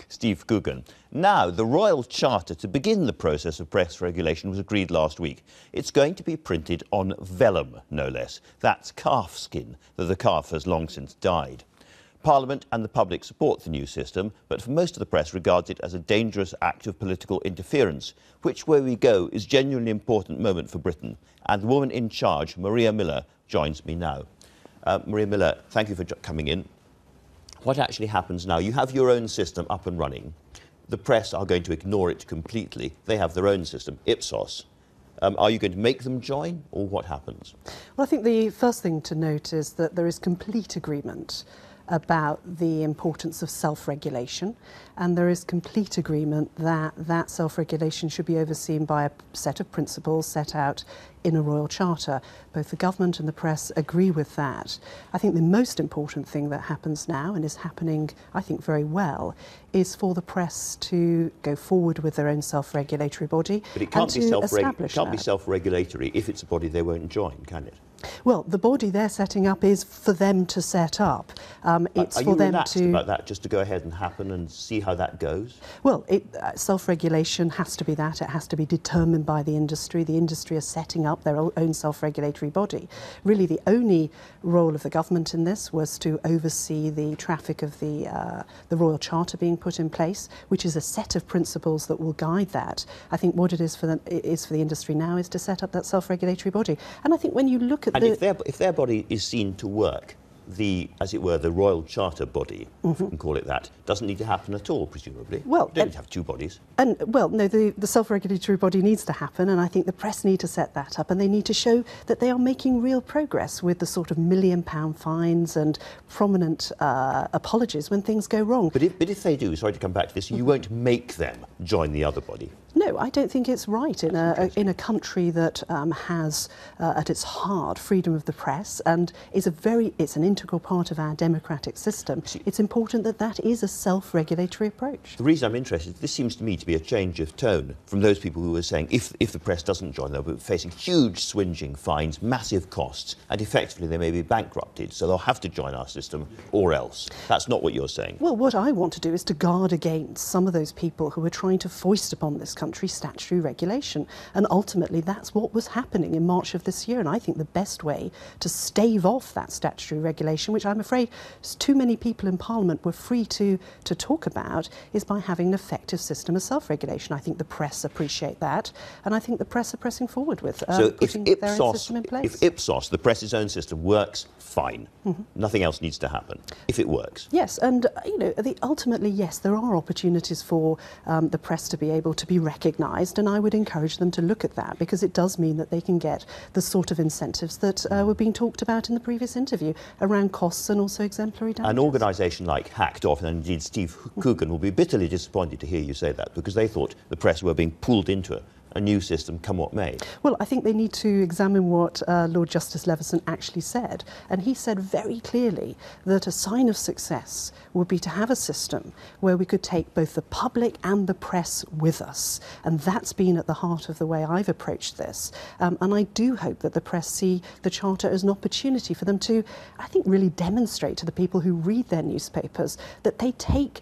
Steve Coogan. Now, the Royal Charter to begin the process of press regulation was agreed last week. It's going to be printed on vellum, no less. That's calf skin, though the calf has long since died. Parliament and the public support the new system, but for most of the press regards it as a dangerous act of political interference. Which way we go is a genuinely important moment for Britain. And the woman in charge, Maria Miller, joins me now. Maria Miller, thank you for coming in. What actually happens now? You have your own system up and running. The press are going to ignore it completely. They have their own system, Ipsos. Are you going to make them join, or what happens? Well, I think the first thing to note is that there is complete agreement about the importance of self-regulation, and there is complete agreement that that self-regulation should be overseen by a set of principles set out in a Royal Charter. Both the government and the press agree with that. I think the most important thing that happens now, and is happening, I think, very well, is for the press to go forward with their own self-regulatory body. But it can't be self-regulatory if it's a body they won't join, can it? Well, the body they're setting up is for them to set up. It's for them to... Are you relaxed about that, just to go ahead and happen and see how that goes? Well, self-regulation has to be that. It has to be determined by the industry. The industry is setting up their own self-regulatory body. Really, the only role of the government in this was to oversee the traffic of the Royal Charter being put in place, which is a set of principles that will guide that. I think what it is for the industry now is to set up that self-regulatory body. And I think when you look at if their body is seen to work, as it were, the Royal Charter body, if we can call it that, doesn't need to happen at all, presumably. Well, you don't need to have two bodies. Well, no, the self-regulatory body needs to happen, and I think the press need to set that up, and they need to show that they are making real progress with the sort of £1 million fines and prominent apologies when things go wrong. But if they do, sorry to come back to this, you won't make them join the other body. No, I don't think it's right in a country that has at its heart freedom of the press and is it's an integral part of our democratic system. It's important that that is a self-regulatory approach. The reason I'm interested, this seems to me to be a change of tone from those people who were saying if the press doesn't join, they'll be facing huge swingeing fines, massive costs, and effectively they may be bankrupted, so they'll have to join our system or else. That's not what you're saying. Well, what I want to do is to guard against some of those people who are trying to foist upon this country statutory regulation, and ultimately that's what was happening in March of this year. And I think the best way to stave off that statutory regulation, which I'm afraid too many people in Parliament were free to talk about, is by having an effective system of self-regulation. I think the press appreciate that, and I think the press are pressing forward with putting their own system in place. If Ipsos, the press's own system, works, fine. Nothing else needs to happen, if it works. Yes, and ultimately, yes, there are opportunities for the press to be able to be recognised, and I would encourage them to look at that, because it does mean that they can get the sort of incentives that were being talked about in the previous interview around costs and also exemplary damages. An organisation like Hacked Off, and indeed Steve Coogan, will be bitterly disappointed to hear you say that, because they thought the press were being pulled into a new system, come what may. Well, I think they need to examine what Lord Justice Leveson actually said, and he said very clearly that a sign of success would be to have a system where we could take both the public and the press with us, and that's been at the heart of the way I've approached this. And I do hope that the press see the Charter as an opportunity for them to, I think, really demonstrate to the people who read their newspapers that they take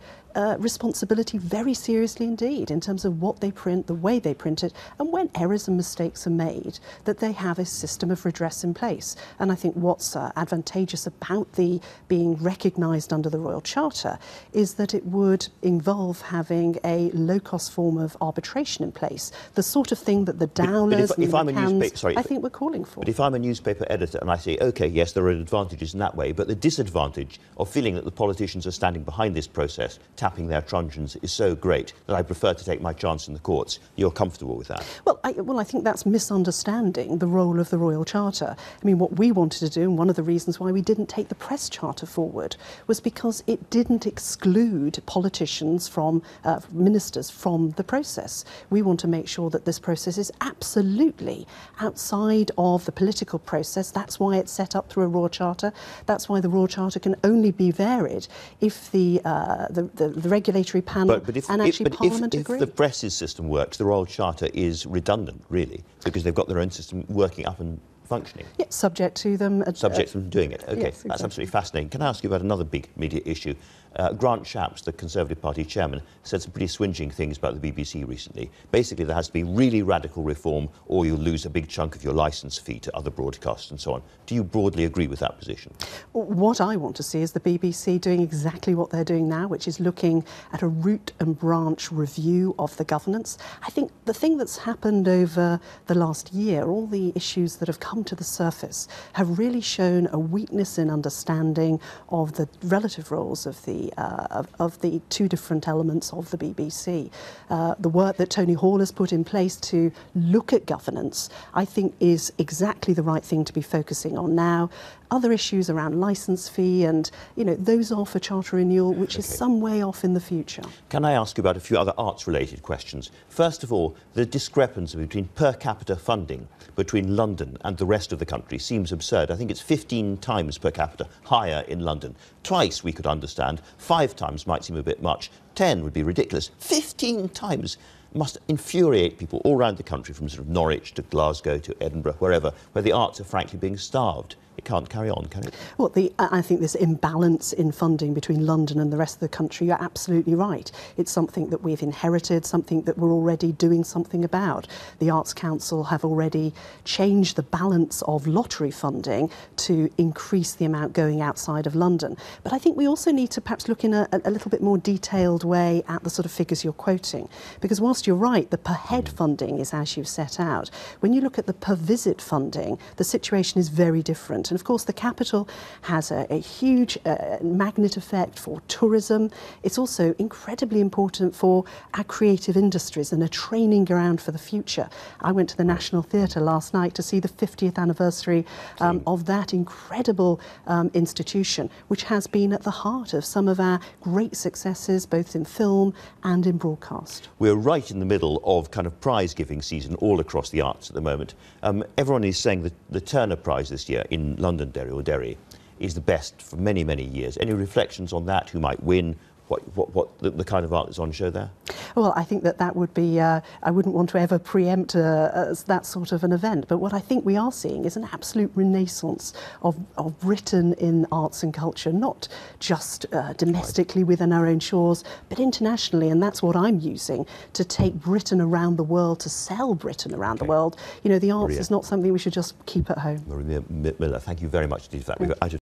responsibility very seriously indeed in terms of what they print, the way they print it, and when errors and mistakes are made, that they have a system of redress in place. And I think what's advantageous about the being recognised under the Royal Charter is that it would involve having a low-cost form of arbitration in place, the sort of thing that the Dowlers and the McCanns, I think, were calling for. But if I'm a newspaper editor and I say, OK, yes, there are advantages in that way, but the disadvantage of feeling that the politicians are standing behind this process, tapping their truncheons, is so great that I prefer to take my chance in the courts. You're comfortable with that? Well, I think that's misunderstanding the role of the Royal Charter. I mean, what we wanted to do, and one of the reasons why we didn't take the Press Charter forward, was because it didn't exclude politicians from, ministers from the process. We want to make sure that this process is absolutely outside of the political process. That's why it's set up through a Royal Charter. That's why the Royal Charter can only be varied if the regulatory panel Parliament agree. If the press's system works, the Royal Charter is redundant, really, because they've got their own system working up and functioning. Yeah, subject to them. Subject to them doing it. OK, yes, exactly. That's absolutely fascinating. Can I ask you about another big media issue? Grant Shapps, the Conservative Party chairman, said some pretty swingeing things about the BBC recently. Basically, there has to be really radical reform or you'll lose a big chunk of your licence fee to other broadcasts and so on. Do you broadly agree with that position? What I want to see is the BBC doing exactly what they're doing now, which is looking at a root and branch review of the governance. I think the thing that's happened over the last year, all the issues that have come to the surface, have really shown a weakness in understanding of the relative roles of the two different elements of the BBC. The work that Tony Hall has put in place to look at governance, I think, is exactly the right thing to be focusing on now. Other issues around licence fee and, those are for charter renewal, which is some way off in the future. Can I ask you about a few other arts-related questions? First of all, the discrepancy between per capita funding between London and the rest of the country seems absurd. I think it's 15 times per capita higher in London. Twice we could understand. 5 times might seem a bit much. 10 would be ridiculous. 15 times must infuriate people all around the country, from sort of Norwich to Glasgow to Edinburgh, wherever, where the arts are frankly being starved. It can't carry on, can it? Well, I think this imbalance in funding between London and the rest of the country, you're absolutely right. It's something that we've inherited, something that we're already doing something about. The Arts Council have already changed the balance of lottery funding to increase the amount going outside of London. But I think we also need to perhaps look in a little bit more detailed way at the sort of figures you're quoting. Because whilst you're right, the per head funding is as you've set out. When you look at the per visit funding, the situation is very different. And of course, the capital has a huge magnet effect for tourism. It's also incredibly important for our creative industries and a training ground for the future. I went to the National Theatre last night to see the 50th anniversary of that incredible institution, which has been at the heart of some of our great successes, both in film and in broadcast. We're right in the middle of kind of prize-giving season all across the arts at the moment. Everyone is saying that the Turner Prize this year in Londonderry or Derry is the best for many, many years. Any reflections on that? Who might win? What the kind of art that's on show there? Well, I think that would be, I wouldn't want to ever preempt that sort of an event, but what I think we are seeing is an absolute renaissance of Britain in arts and culture, not just domestically within our own shores, but internationally, and that's what I'm using to take Britain around the world, to sell Britain around the world. The arts is not something we should just keep at home. Maria Miller, thank you very much indeed for that.